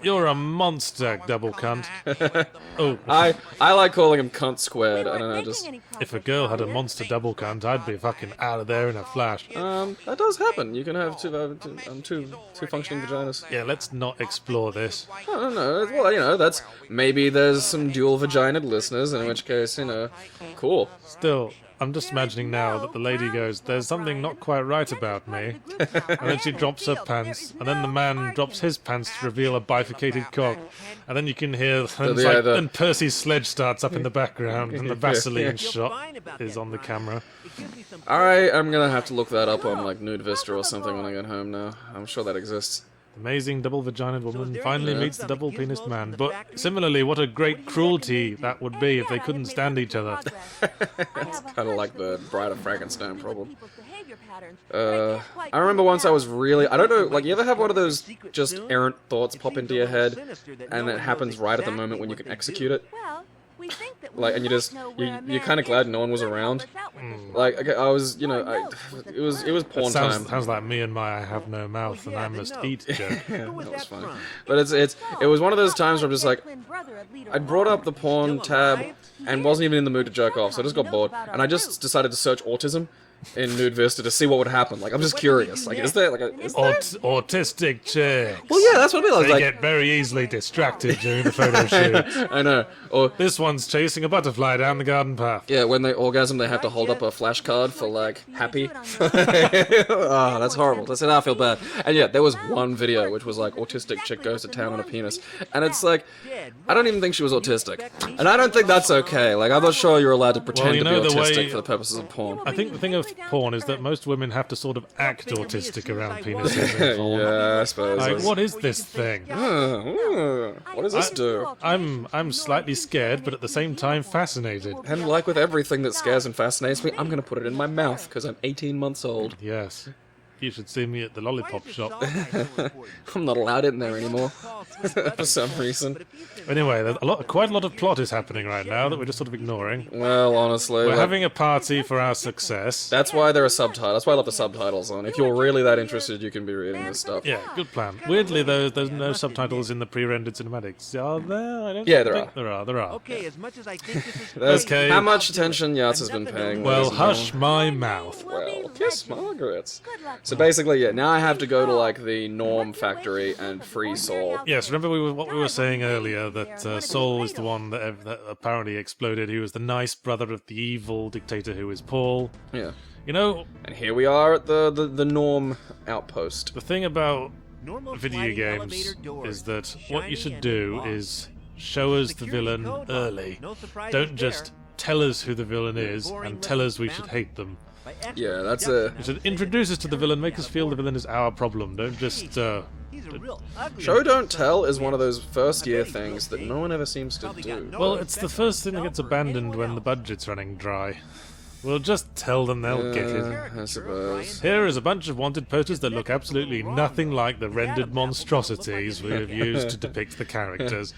You're a monster, double cunt. Oh, I like calling him cunt squared. I don't know, just if a girl had a monster double cunt, I'd be fucking out of there in a flash. that does happen. You can have two functioning vaginas. Yeah, let's not explore this. I don't know. Well, you know, that's maybe there's some dual vaginaed listeners, in which case, you know, cool. Still, I'm just imagining now that the lady goes, "There's something not quite right about me," and then she drops her pants, and then the man drops his pants to reveal a bifurcated cock, and then you can hear, then Percy's sledge starts up in the background, and the Vaseline shot is on the camera. I'm gonna have to look that up on like Nude Vista or something when I get home now. I'm sure that exists. Amazing double vaginaed woman finally meets the double penis man. But similarly, what a great cruelty that would be if they couldn't stand each other. It's kind of like the Bride of Frankenstein problem. I remember once I was really, I don't know, like, you ever have one of those just errant thoughts pop into your head, and it happens right at the moment when you can execute it? Like, and you're kind of glad no one was around. Like, okay, I was, you know, it was porn time. Sounds like me and my "I have no mouth and I must eat" joke. Yeah, that was funny. But it was one of those times where I'm just like, I brought up the porn tab and wasn't even in the mood to jerk off, so I just got bored, and I just decided to search autism in Nude Vista to see what would happen. Like, I'm just curious. Like, is there like a autistic chicks? Well, yeah, that's what I mean. I was They like, get very easily distracted during the photo shoot. I know. Or This one's chasing a butterfly down the garden path. yeah, when they orgasm, they have to hold up a flashcard for like happy. Oh, that's horrible. That's now I feel bad. And yeah, there was one video which was like autistic chick goes to town on a penis, and it's like, I don't even think she was autistic, and I don't think that's okay. Like, I'm not sure you're allowed to pretend to be autistic for the purposes of porn. I think the thing of porn is that most women have to sort of act autistic around penises in porn. Yeah, I suppose. Like, what is this thing? What does this do? I'm slightly scared, but at the same time fascinated. And like with everything that scares and fascinates me, I'm gonna put it in my mouth because I'm 18 months old. Yes. You should see me at the lollipop shop. I'm not allowed in there anymore for some reason. Anyway, there's quite a lot of plot is happening right now that we're just sort of ignoring. Well, honestly, We're having a party for our success. that's why there are subtitles. That's why I love the subtitles on. If you're really that interested, you can be reading this stuff. Yeah, good plan. Weirdly, though, there's no subtitles in the pre-rendered cinematics. Are there? I don't Yeah, there think there are. Okay, as much as I think this is Okay. How much attention Yachts has been paying? Well, ladies and hush my mouth. Well, kiss Margaret. So basically, yeah, now I have to go to like the Norm factory and free Saul. Yes, remember what we were saying earlier, that Saul is the one that apparently exploded. He was the nice brother of the evil dictator who is Paul. Yeah. You know, And here we are at the Norm outpost. the thing about normal video sliding games elevator doors, is that what you shiny should and do locked. is show us the Security villain code locked. early. No surprises Don't there. just tell us who the villain is Boring and tell us we list should found hate them. by expert Yeah, that's deduction. You should introduce us to the villain, make us feel the villain is our problem. Don't just He's a real ugly Show don't tell is one of those first year things that no one ever seems to do. Well, it's the first thing that gets abandoned when the budget's running dry. We'll just tell them they'll get it. I suppose. Here is a bunch of wanted posters that look absolutely nothing like the rendered monstrosities we have used to depict the characters.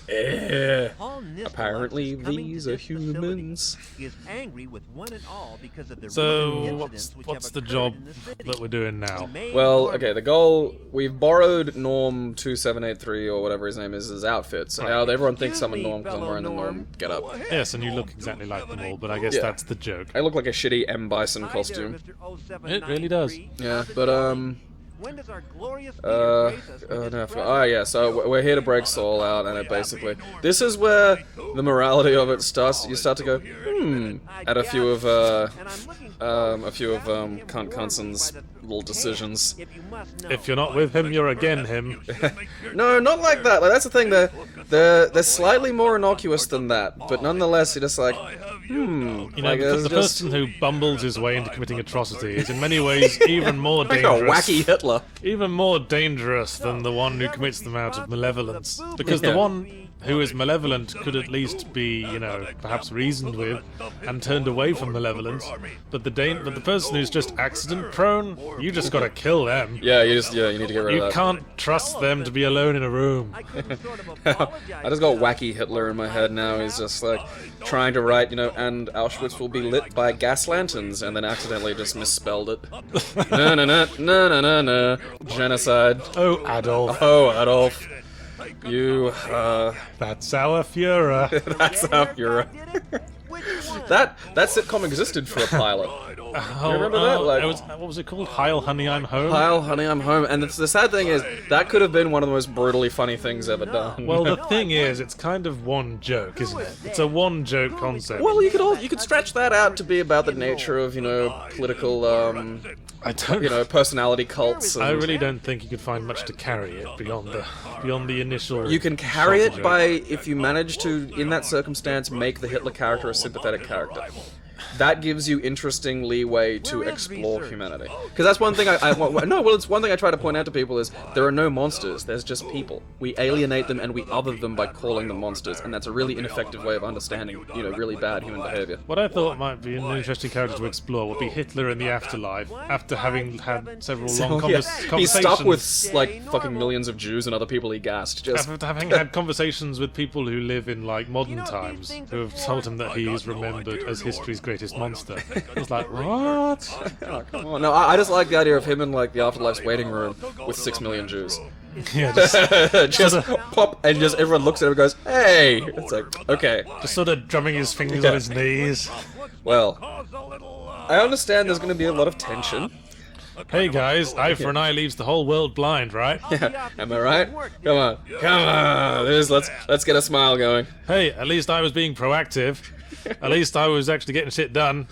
Paul Nistelrooy, Apparently coming these to are this facility, humans. is angry with one and all because of the So, recent what's incidents which what's have the occurred job in the city. that we're doing now? Well, okay, the goal, we've borrowed Norm 2783 or whatever his name is, his outfit. So now everyone thinks I'm a Norm because I'm wearing the Norm get up. Yes, and you look exactly like them all, but I guess Yeah. that's the joke. I look like a shitty M. Bison Hi there, costume. Mr. 0793. It really does. Yeah, but When does our glorious leader grace us with no, his I forgot. presence? Oh yeah, so we're here to break Saul out, and it basically, this is where the morality of it starts. You start to go, at a few of Knutsson's little decisions. If you must know. If you're not with him, you're again him. No, not like that. Like, that's the thing. They're slightly more innocuous than that, but nonetheless, you're just like, You know, like, the, it's the just person who bumbles his way into committing atrocity is in many ways even more like a dangerous. wacky Hitler. Even more dangerous than the one who commits them out of malevolence. Because Yeah. the one who is malevolent could at least be, you know, perhaps reasoned with and turned away from malevolence. But the person who's just accident prone, you just gotta kill them. Yeah, you need to get rid You of that. can't trust them to be alone in a room. I couldn't sort of apologize. I just got wacky Hitler in my head now. He's just like trying to write, and Auschwitz will be lit by gas lanterns, and then accidentally just misspelled it. No, genocide. Oh, Adolf. Oh, Adolf. You, That's our Führer. that's our Führer. That sitcom existed for a pilot. Oh, remember that? Like- it was, what was it called? Heil, honey, I'm home. Kyle, honey, I'm home. And the sad thing is, that could have been one of the most brutally funny things ever done. Well, the thing is, it's kind of one joke, isn't it? It's a one-joke concept. Well, you could stretch that out to be about the nature of, political, I don't. personality cults. And I really don't think you could find much to carry it beyond the initial. You can carry short it joke. by, if you manage to, in that circumstance, make the Hitler character a sympathetic character. That gives you interesting leeway to explore humanity. Because that's one thing it's one thing I try to point out to people is there are no monsters, there's just people. We alienate them and we other them by calling them monsters, and that's a really ineffective way of understanding, really bad human behavior. What I thought might be an interesting character to explore would be Hitler in the afterlife, after having had several long conversations. He's stuck with, like, fucking millions of Jews and other people he gassed. Just After having had conversations with people who live in, like, modern times, who have told him that he is remembered as history's greatest monster. It's like, what? oh, come on. No, I just like the idea of him in, like, the afterlife's waiting room with 6 million Jews. Yeah, just just pop, and just everyone looks at him and goes, "Hey!" It's like, okay. sort of drumming his fingers on his knees. Well, I understand there's going to be a lot of tension. Hey guys, Eye for an eye leaves the whole world blind, right? Yeah, am I right? Come on. Let's get a smile going. Hey, at least I was being proactive. At least I was actually getting shit done.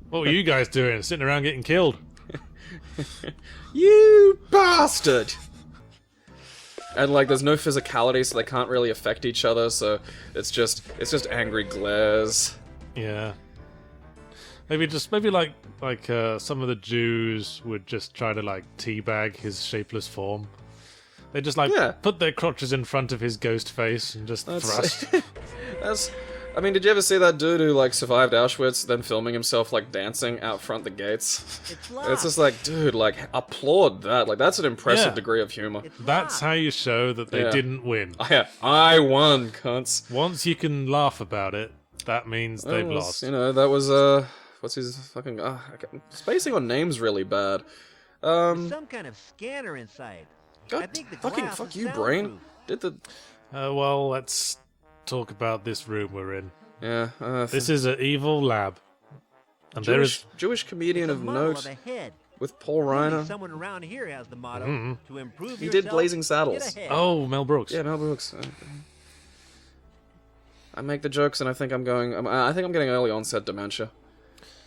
What were you guys doing? Sitting around getting killed? You bastard! And like, there's no physicality, so they can't really affect each other. So it's just angry glares. Yeah. Maybe like some of the Jews would just try to like teabag his shapeless form. They just like put their crotches in front of his ghost face and just thrust. I mean, did you ever see that dude who like survived Auschwitz, then filming himself like dancing out front the gates? It's just like, dude, like applaud that. Like that's an impressive degree of humor. That's how you show that they didn't win. I won, cunts. Once you can laugh about it, that means they've lost. That was what's his fucking spacing on names really bad. Some kind of scanner inside. God, fucking fuck you, brain. Did the well, let's talk about this room we're in. yeah? This is an evil lab, and there is Jewish comedian of note with Paul Maybe Reiner. someone around here has the motto to improve He did yourself, Blazing get Saddles. ahead. oh Mel Brooks. Yeah, Mel Brooks. I make the jokes, and I think I'm getting early onset dementia.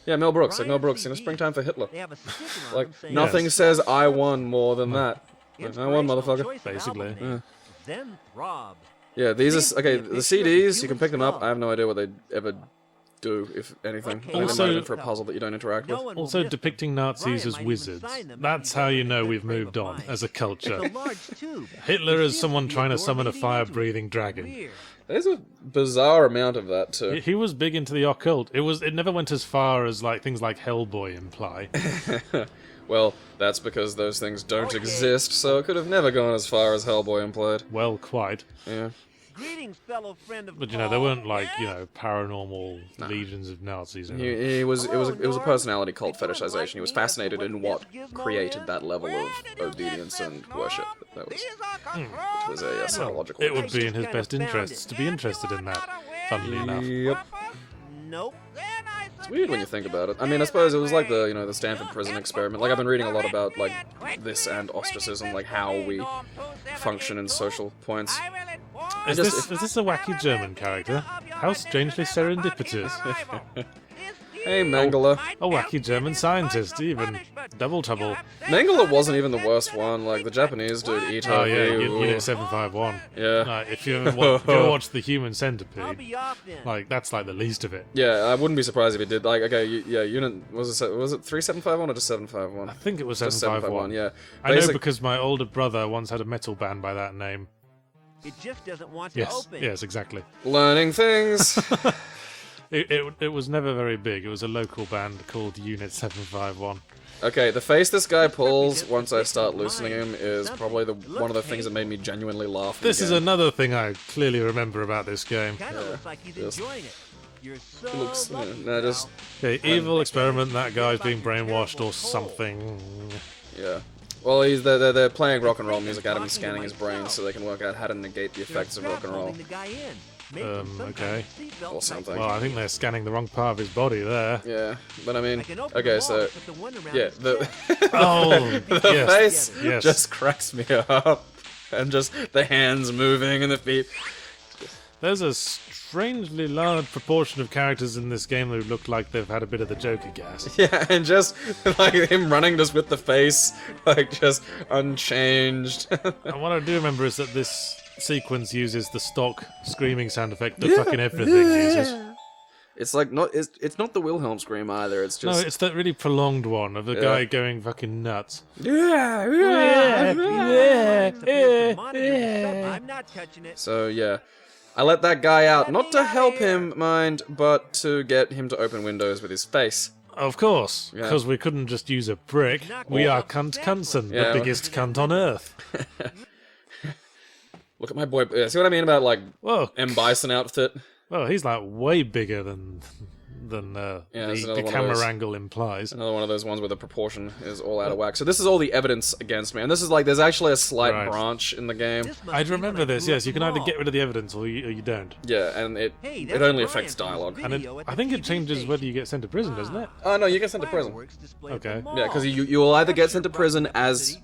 Yeah, Mel Brooks. Like Mel Brooks in a Springtime for Hitler. They have a sticker on Like them saying, nothing says I won more than that. Like, I won, motherfucker. Choice of Basically. album name, Then Rob. Yeah, these are okay. The CDs you can pick them up. I have no idea what they ever do, if anything. Okay. Like, they might Also- have been for a puzzle that you don't interact with. No one will Also miss them. depicting Nazis Brian as might even wizards. sign them if That's he how you thinks know they're we've frame of moved on mind. as a culture. It's a large tube. Hitler It is seems someone to be trying to door summon a leading into it. fire-breathing dragon. Weird. There's a bizarre amount of that too. He was big into the occult. It never went as far as like things like Hellboy imply. Well, that's because those things don't exist, so it could have never gone as far as Hellboy implied. Well, quite. Yeah. Greetings, fellow friend of But there Paul. weren't like paranormal legions of Nazis. And It was a personality cult fetishization. He was fascinated in what created that level of obedience and worship. That was a psychological. it would be in his best interests to be interested in that. Funnily enough. Yep. Nope. It's weird when you think about it. I mean, I suppose it was like the the Stanford prison experiment. Like I've been reading a lot about like this and ostracism, like how we function in social points. Is this a wacky German character? How strangely serendipitous. Hey, Mengele. A wacky German scientist, even. Double trouble. Mengele wasn't even the worst one. Like the Japanese dude, Ito. Oh yeah, he- Unit 751. Yeah. If you ever watched The Human I'll Centipede, be off then. like that's like the least of it. Yeah, I wouldn't be surprised if he did. Like, okay, unit was it 3751 or just 751? I think it was Just 751. Yeah. I know Basic- because my older brother once had a metal band by that name. It just doesn't want to Yes, open. yes, exactly. learning things. It was never very big. It was a local band called Unit 751. Okay, the face this guy pulls once I start loosening him is probably one of the things that made me genuinely laugh. in This the is game. another thing I clearly remember about this game. Kind of looks like he's Just- enjoying it. You're so It looks, lucky, no, just Okay, evil experiment, that guy's being brainwashed or something. yeah. Well, they're playing rock and roll music at him and scanning his brain so they can work out how to negate the effects of rock and roll. Okay. Or something. Well, I think they're scanning the wrong part of his body there. Yeah, but I mean, okay, so yeah, the Oh, the yes, face yes. just cracks me up, and just the hands moving and the feet. There's a strangely large proportion of characters in this game who look like they've had a bit of the Joker gas. Yeah, and just like him running just with the face, like just unchanged. And what I do remember is that this sequence uses the stock screaming sound effect that fucking everything uses. It's like it's not the Wilhelm scream either. It's No, just it's that really prolonged one of the guy going fucking nuts. yeah. I'm not touching it. So yeah, I let that guy out, not to help him, mind, but to get him to open windows with his face. Of course, Yeah. because we couldn't just use a brick. We are Knutson, Yeah. the biggest cunt on earth. Look at my boy. See what I mean about like Whoa. M. Bison outfit? Well, he's like way bigger than there's the another one of camera those. angle implies. Another one of those ones where the proportion is all out of whack. So this is all the evidence against me, and this is like there's actually a slight Right. branch in the game. I'd remember this. Yes, you can either get rid of the evidence or you don't. Yeah, and it only affects dialogue. And I think it changes whether you get sent to prison, doesn't it? Oh no, you get sent to prison. Okay. Yeah, because you will either get sent to prison as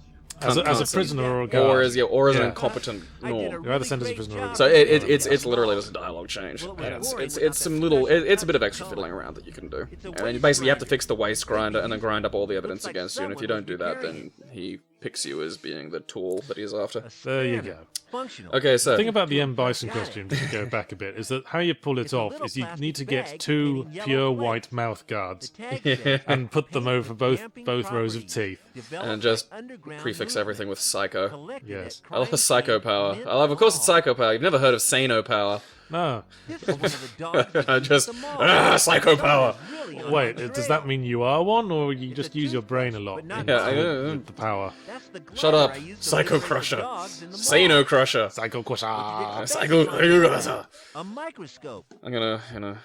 As a Knutson, prisoner or a guard. or as an Yeah. incompetent Norm. You're either sent as a prisoner or a guard. So it's literally just a dialogue change. And it's some little it's a bit of extra fiddling around that you can do. And then basically you have to fix the waste grinder and then grind up all the evidence against you. And if you don't do that, then he picks you as being the tool that he's after. There you go. Functional. Okay, so The thing about the M. Bison costume, just to go back a bit, is that how you pull it off is you need to get 2 pure white mouth guards and put them over both rows of teeth. and just prefix everything with psycho. Yes. I love psycho power. I love, of course, it's psycho power. You've never heard of sano power. No. Just psycho power. Wait, does that mean you are one, or you just use your brain a lot? Yeah, With the power. Shut up, Psycho Crusher, Sano Crusher, Psycho Crusher. Psycho Crusher. A microscope. I'm gonna,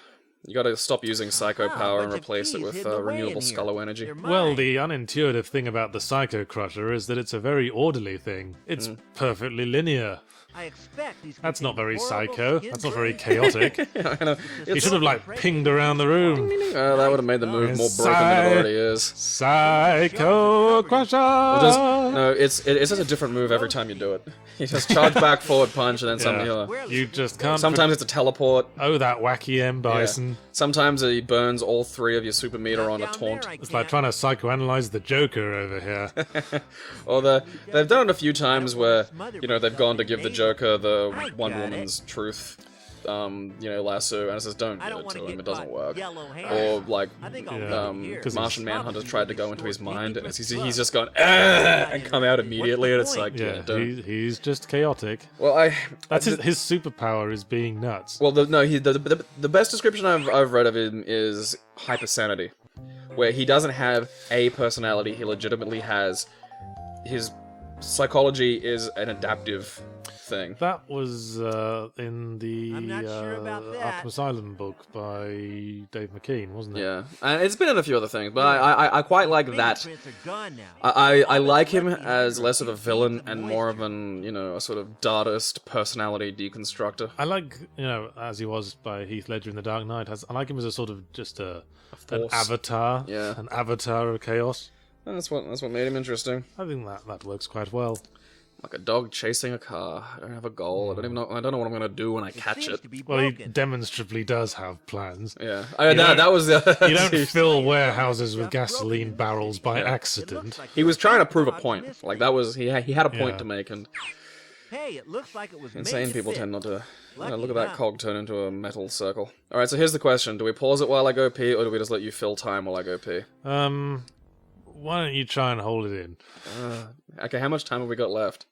you gotta stop using psycho power and replace it with renewable scullo energy. Well, the unintuitive thing about the Psycho Crusher is that it's a very orderly thing. It's perfectly linear. I expect these That's not very horrible psycho. skin That's not very burns. chaotic. He should have, like, pinged around the room. That would have made the move more broken than it already is. Psycho Crusher! No, it's just a different move every time you do it. You just charge back, forward punch, and then something. You just can't. Sometimes it's a teleport. Oh, that wacky M. Bison. Yeah. Sometimes he burns all 3 of your super meter on a taunt. It's like trying to psychoanalyze the Joker over here. Or they've done it a few times where, they've gone to give the Joker the one woman's truth, lasso, and it says don't give it to him, it doesn't work. Or like, Martian Manhunter's tried to go into his mind, and he's just gone, and come out immediately, and it's like, Yeah, don't. he's just chaotic. Well, That's his superpower is being nuts. Well, the best description I've read of him is hypersanity, where he doesn't have a personality, he legitimately has his psychology is an adaptive thing. That was in the I'm not sure about that. Arkham Asylum book by Dave McKean, wasn't it? Yeah, and it's been in a few other things, but I quite like that. Fingerprints are gone now. I like him as less of a villain and more of an, a sort of Dadaist personality deconstructor. I like, as he was by Heath Ledger in The Dark Knight, I like him as a sort of just an force. avatar. Yeah. An avatar of chaos. And that's what made him interesting. I think that works quite well. Like a dog chasing a car. I don't have a goal. I don't know what I'm gonna do when I catch Seems it. to be Well, he broken. demonstrably does have plans. Yeah, don't- that was the. You don't fill warehouses with gasoline barrels by accident. He was trying to prove a point. Like that was he had a point Yeah. to make, and Hey, it looks like it was insane made to people fit. tend not to. Lucky Look at that not. cog turn into a metal circle. All right, so here's the question: do we pause it while I go pee, or do we just let you fill time while I go pee? Why don't you try and hold it in? Okay, how much time have we got left?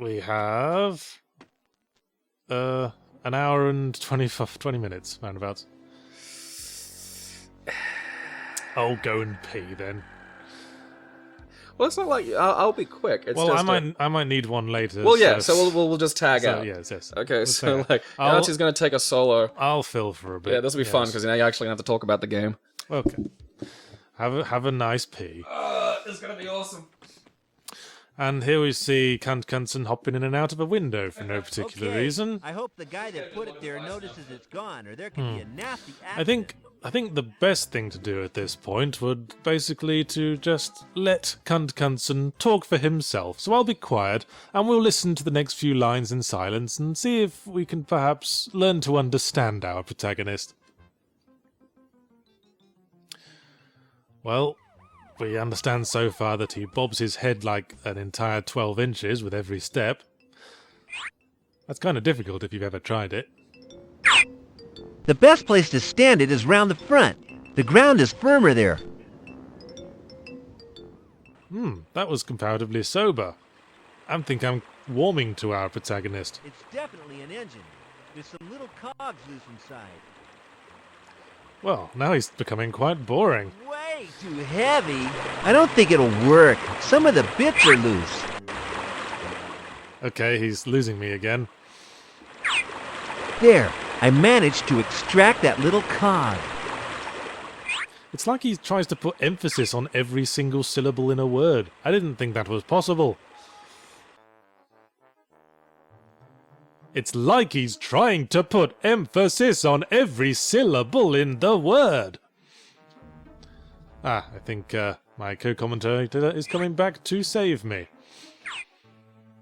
We have an hour and 20 minutes, roundabouts. Oh, go and pee then. Well, it's not like I'll be quick. It's Well, just I might need one later. Well, yeah. So we'll just tag so, out. yes. Okay, We'll so tag like out. Nachi's gonna take a solo. I'll fill for a bit. Yeah, this will be fun yes. because now you're actually gonna have to talk about the game. Okay. Have a nice pee. It's gonna be awesome. And here we see Knutson hopping in and out of a window for no particular Okay, reason. I hope the guy that put it there notices it's gone, or there could be a nasty accident. I think the best thing to do at this point would basically to just let Knutson talk for himself. So I'll be quiet, and we'll listen to the next few lines in silence and see if we can perhaps learn to understand our protagonist. Well, we understand so far that he bobs his head like an entire 12 inches with every step. That's kind of difficult if you've ever tried it. The best place to stand it is round the front. The ground is firmer there. That was comparatively sober. I think I'm warming to our protagonist. It's definitely an engine. There's some little cogs loose inside. Well, now he's becoming quite boring. Way too heavy. I don't think it'll work. Some of the bits are loose. Okay, he's losing me again. There. I managed to extract that little cog. It's like he tries to put emphasis on every single syllable in a word. I didn't think that was possible. It's like he's trying to put emphasis on every syllable in the word. I think my co-commentator is coming back to save me.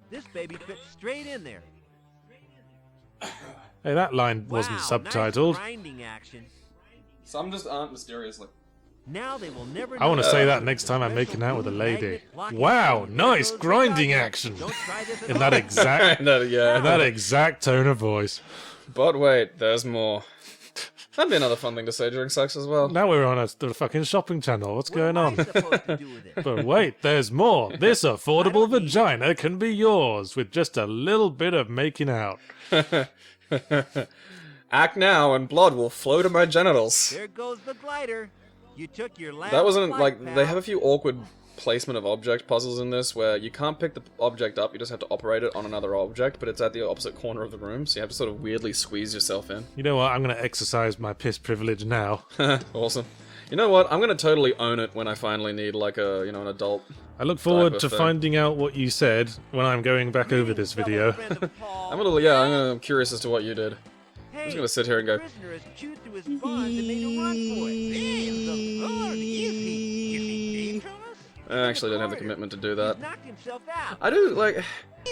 This baby fits straight in there. Hey, that line wasn't Wow, subtitled. Nice grinding action. Some just aren't mysteriously. Now they will never I want to know. say that next time I'm making out with a lady. Wow, nice grinding action! Don't try this at In that home. exact, No, yeah. in that exact tone of voice. But wait, there's more. That'd be another fun thing to say during sex as well. Now we're on a fucking shopping channel. What's going What am I on? supposed to do with it? But wait, there's more. This affordable vagina can be yours with just a little bit of making out. Act now and blood will flow to my genitals. There goes the glider. You took your last That wasn't flight, like pal. they have a few awkward placement of object puzzles in this where you can't pick the object up, you just have to operate it on another object, but it's at the opposite corner of the room, so you have to sort of weirdly squeeze yourself in. You know what? I'm going to exercise my piss privilege now. Awesome. You know what? I'm gonna totally own it when I finally need like a, an adult. I look forward Type to of thing. finding out what you said when I'm going back over this video. I'm curious as to what you did. I'm just gonna sit here and go, Prisoner has chewed through his bonds and made a run for it. Damn, the Lord, is he dangerous? I actually don't have the commitment to do that. He's knocked himself out. I do,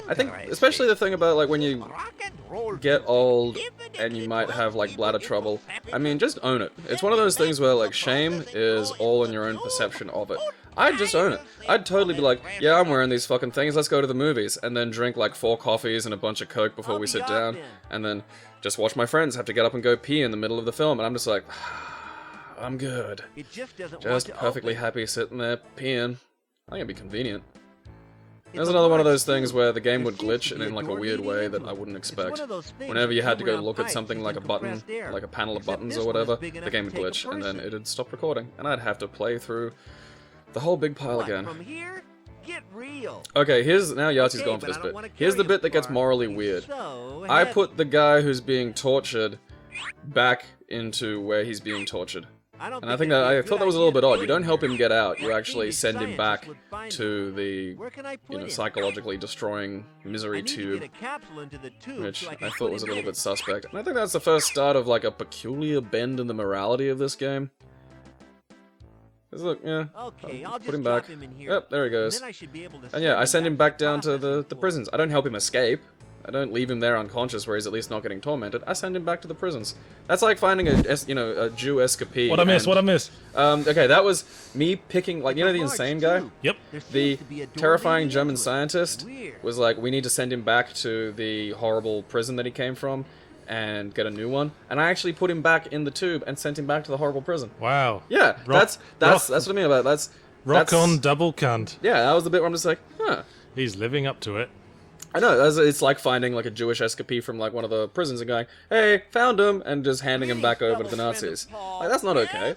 I think, especially the thing about, when you Rock and roll. get old and you might have, bladder trouble, I mean, just own it. It's one of those things where, shame is all in your own perception of it. I'd just own it. I'd totally be like, yeah, I'm wearing these fucking things, let's go to the movies, and then drink, 4 coffees and a bunch of Coke before we sit down, and then just watch my friends have to get up and go pee in the middle of the film, and I'm just like, I'm good. It just doesn't Just want to perfectly open. happy sitting there peeing. I think it'd be convenient. There's another one of those things where the game would glitch in a weird way that I wouldn't expect. Whenever you had to go look at something like a button, like a panel of buttons or whatever, the game would glitch and then it'd stop recording, and I'd have to play through the whole big pile What, again. From here, get real. Okay, now Yahtzee's Okay, gone for but this I don't bit. wanna Here's the carry bit that gets far. morally weird. So I heavy. put the guy who's being tortured back into where he's being tortured. don't And I think think it'd be a I good thought that was a idea little bit to odd. put You don't him help him there. get out, you What actually English send him scientist back would find to him? the, Where can I put him? psychologically destroying I misery need to tube, get a capsule into the tube which so I, can I put thought was a him little in bit it. suspect. And I think that's the first start of a peculiar bend in the morality of this game. 'Cause look, yeah, Okay, I'll put just him drop back. him in here. Yep, there he And goes. then I should be able to And yeah, I send him back down to processing the floor. prisons. I don't help him escape. I don't leave him there unconscious where he's at least not getting tormented. I send him back to the prisons. That's like finding a Jew escapee. What I miss? and- What I miss? Okay, that was me picking, the It's a insane large guy? tube. Yep. There seems The to be a door terrifying leading German into it. scientist Weird. was like, we need to send him back to the horrible prison that he came from and get a new one. And I actually put him back in the tube and sent him back to the horrible prison. Wow. Yeah, Rock- that's what I mean about it. Rock that's, on double cunt. Yeah, that was the bit where I'm just like, huh. He's living up to it. I know, it's like finding a Jewish escapee from one of the prisons and going, hey, found him, and just handing him back over to the Nazis. That's not okay.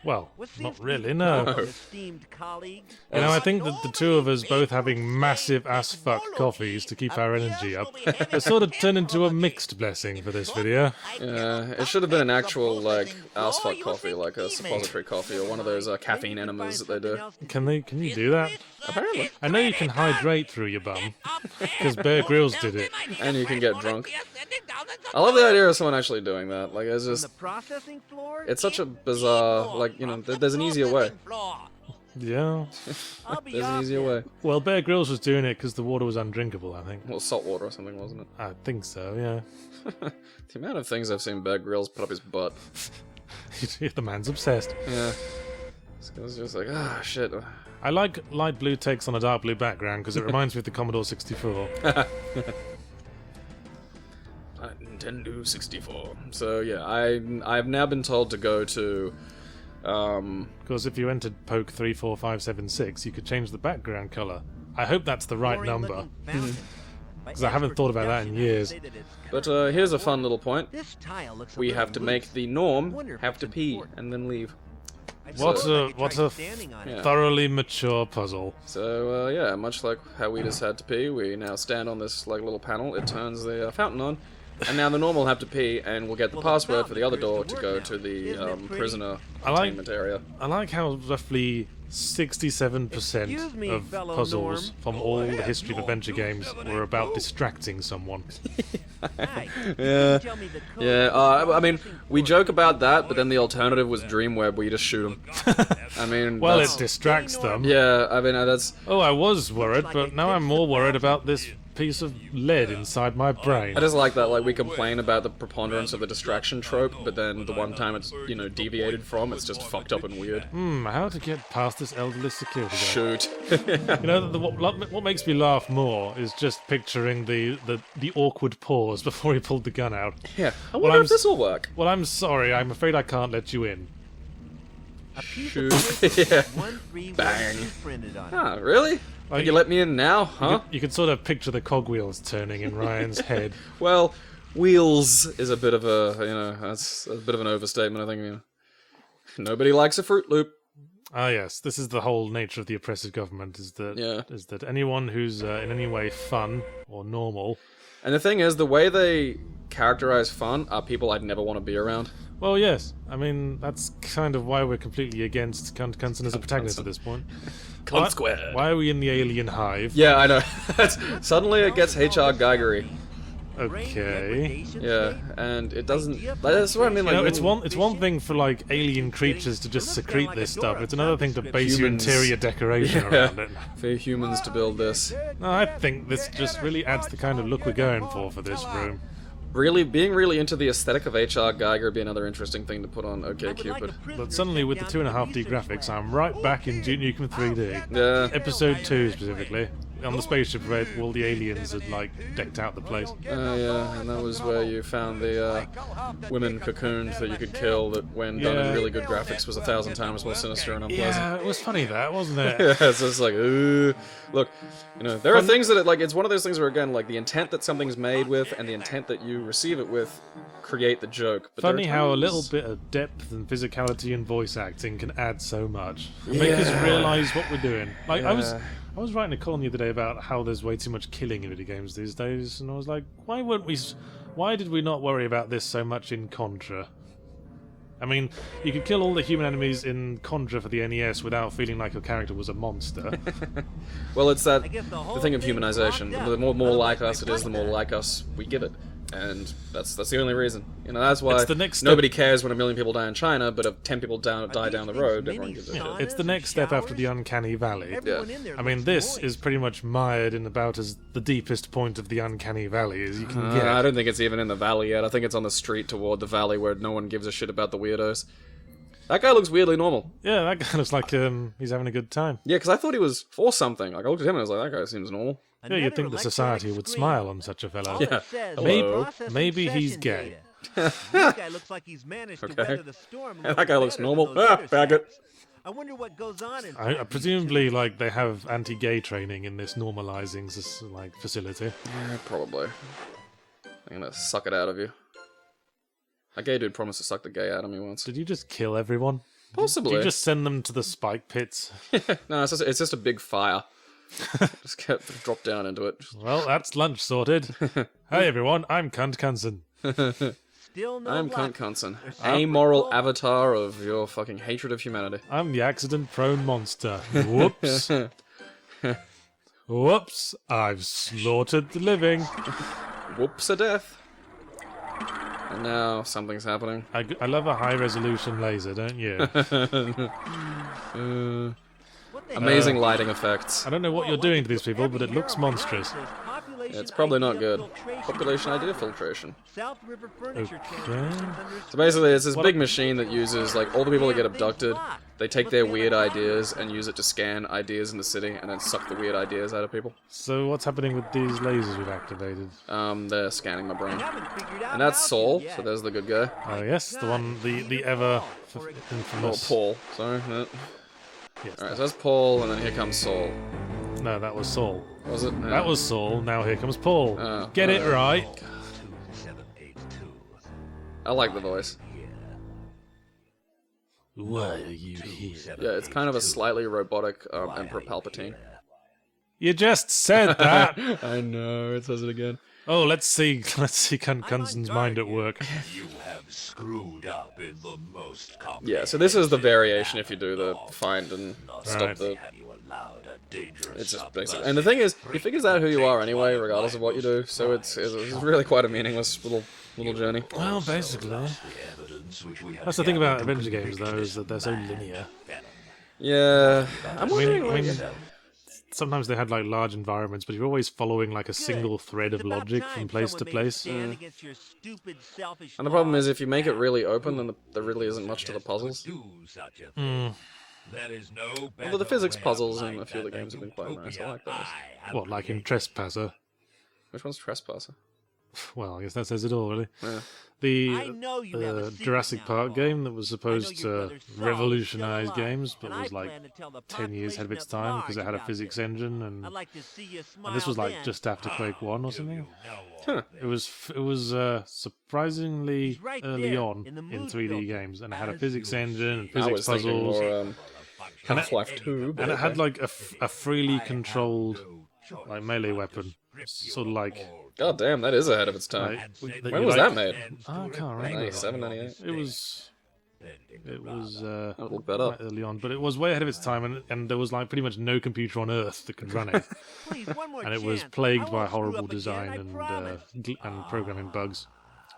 Well, What not seems to be really, the no. problem, esteemed colleagues? You know, I think that the two of us both having massive ass-fuck coffees to keep our energy up has sort of turned into a mixed blessing for this video. Yeah, it should have been an actual, like, ass-fuck coffee, like a suppository coffee, or one of those caffeine enemas that they do. Can you do that? Apparently. I know you can hydrate through your bum, because Bear Grylls did it. And you can get drunk. I love the idea of someone actually doing that. Like, it's On just, the processing floor? it's such a bizarre, like, you know, there's an easier way. Yeah. I'll be There's an off easier then. way. Well, Bear Grylls was doing it because the water was undrinkable, I think. Well, salt water or something, wasn't it? I think so, yeah. The amount of things I've seen Bear Grylls put up his butt. The man's obsessed. Yeah. It's just like, ah, shit. I like light blue text on a dark blue background because it reminds me of the Commodore 64. Nintendo 64. So yeah, I've now been told to go to Because if you entered Poke 34576, you could change the background colour. I hope that's the right number, because I haven't thought about that in years. but here's a fun little point. This tile looks a We little have to loose. make the norm Wonder if have it's to pee important. and then leave. What So- a standing on it. Yeah. thoroughly mature puzzle. So yeah, much like how we just had to pee, we now stand on this like little panel. It turns the fountain on, and now the norm will have to pee, and we'll get the Well, the password for the other fountain door appears to to go work to now. the Isn't it pretty? prisoner I like- containment area. I like how roughly 67% Excuse me, of fellow puzzles Norm. from all the history of adventure games were about distracting someone. Hi. Yeah. Tell me the code. Yeah, I mean, we joke about that, but then the alternative was Dreamweb, where you just shoot them. I mean, Well, it that's, distracts them. yeah, I mean, that's Oh, I was worried, but now I'm more worried about this piece of lead inside my brain. I just like that. Like we complain about the preponderance of the distraction trope, but then the one time it's deviated from, it's just fucked up and weird. How to get past this elderly security guard. Shoot. You know, what makes me laugh more is just picturing the awkward pause before he pulled the gun out. Yeah. I Well, wonder I'm if this will work. Well, I'm sorry, I'm afraid I can't let you in. A piece Shoot. of paper Yeah. with 131 Bang. printed on it. Ah, really? Like- You let me in now, huh? You could sort of picture the cogwheels turning in Ryan's head. Well, wheels is a bit of a, that's a bit of an overstatement. I think, nobody likes a Fruit Loop. Ah, yes, this is the whole nature of the oppressive government: is that anyone who's in any way fun or normal. And the thing is, the way they characterize fun are people I'd never want to be around. Well, yes, I mean that's kind of why we're completely against Knutson as a protagonist at this point. Cunt Why- square. Why are we in the alien hive? Yeah, I know. Suddenly it gets HR Geigery. Okay. Yeah, and it doesn't. That's what I mean. Like, You know, it's one thing for like alien creatures to just secrete this stuff. It's another thing to base your Humans. interior decoration around it. for humans to build this. No, I think this just really adds the kind of look we're going for this room. Really, being really into the aesthetic of HR Geiger would be another interesting thing to put on OK Cupid. But suddenly, with the 2.5D graphics, I'm right back in Duke Nukem 3D. Yeah. Episode 2 specifically. On the spaceship where all the aliens had like decked out the place. Yeah, and that was where you found the women cocooned that you could kill. That, when done in Yeah. really good graphics, was 1,000 times more sinister and unpleasant. Yeah, it was funny that, wasn't it? Yeah, so it's like, ooh. Look, there are things that, it's one of those things where, again, like, the intent that something's made with and the intent that you receive it with create the joke. But there Funny are how a times- little bit of depth and physicality and voice acting can add so much. Make us realise what we're doing. Like, Yeah. I was writing a column the other day about how there's way too much killing in video games these days, and I was like, why did we not worry about this so much in Contra? I mean, you could kill all the human enemies in Contra for the NES without feeling like your character was a monster. Well, it's that guess the whole the thing of thing's humanization. locked up. The more like Otherwise us it they is, the more fight like us we give it, and that's the only reason. That's why It's the next step- nobody cares when 1 million people die in China, but if 10 people die down the road, everyone gives a shit. It's the next step after the uncanny valley. Everyone in there I mean, looks this moist. is pretty much mired in about as the deepest point of the uncanny valley as you can I get. don't think it's even in the valley yet. I think it's on the street toward the valley where no one gives a shit about the weirdos. That guy looks weirdly normal. Yeah, that guy looks like he's having a good time. Yeah, because I thought he was for something. Like, I looked at him and I was like, that guy seems normal. Yeah, you'd think the society would smile on such a fellow. All it Yeah. says is Hello. processing Maybe he's session gay. data. This guy looks like he's managed to Okay. weather the storm. a That little guy looks better normal. than those Ah, other faggot. sets. I wonder what goes on in Presumably, like they have anti-gay training in this normalizing facility. Yeah, probably. I'm gonna suck it out of you. A gay dude promised to suck the gay out of me once. Did you just kill everyone? Possibly. Do you just send them to the spike pits? No, it's just a big fire. Just kept drop down into it. Well, that's lunch sorted. Hey everyone, I'm Knutson. Still no I'm luck. Knutson, amoral avatar of your fucking hatred of humanity. I'm the accident-prone monster. Whoops. Whoops, I've slaughtered the living. Whoops a death. And now something's happening. I love a high-resolution laser, don't you? Amazing lighting effects. I don't know what you're doing to these people, but it looks monstrous. It's probably not good. Population idea filtration. South River Furniture Okay. So basically, it's this big machine that uses, like, all the people that get abducted, they take their weird ideas and use it to scan ideas in the city and then suck the weird ideas out of people. So what's happening with these lasers we've activated? They're scanning my brain. And that's Saul, so there's the good guy. Oh yes, the one, the ever Oh, infamous... Paul. Sorry. No. Yes, Alright, so that's Paul, and then here comes Saul. no, that was Saul. Was it? No. That was Saul, now here comes Paul. Oh, Get it right. I like the voice. Why are you here? Yeah, it's kind of a slightly robotic Emperor Palpatine. You just said that! I know, it says it again. Oh, let's see Kunson's mind at work. You have screwed up in the most Yeah, so this is the variation if you do the find and stop Right. the... Have you allowed a dangerous It's just basic. And the thing is, he figures out who you are anyway, regardless of what you do, so it's really quite a meaningless little journey. Well, basically. evidence which we have That's the thing about adventure games, though, is that they're so linear. Yeah, I'm I wondering, mean, like... sometimes they had like large environments, but you're always following like a single thread of logic from place to place. And the problem is, if you make it really open, then there really isn't much to the puzzles. do such a thing. There is no Although the physics puzzles in a few of the games have been quite nice, I like those. What, like in Trespasser? Which one's Trespasser? Well, I guess that says it all, really. Yeah. I know you have a The secret Jurassic now, Park Paul. game that was I know supposed your to brother Saul is still revolutionize alive, games, but and I was like plan to tell the 10 years ahead of its population time because it had a Mars physics about engine, this. and I'd like to see you smile and this was like then. just after Quake 1 or something. Huh. It was surprisingly He's right early there, on in the in mood 3D building. games, and it had a physics engine and I physics was thinking puzzles, more Half-Life 2, but and it okay. had like a freely controlled like melee weapon, sort of like. God damn, that is ahead of its time. When was that made? I can't remember. 97, 98? It was. I'll look that up. quite early on, but it was way ahead of its time, and there was like pretty much no computer on Earth that could run it, Please, one more and it was chance. plagued I by won't screw horrible up again, design I promise. and programming bugs.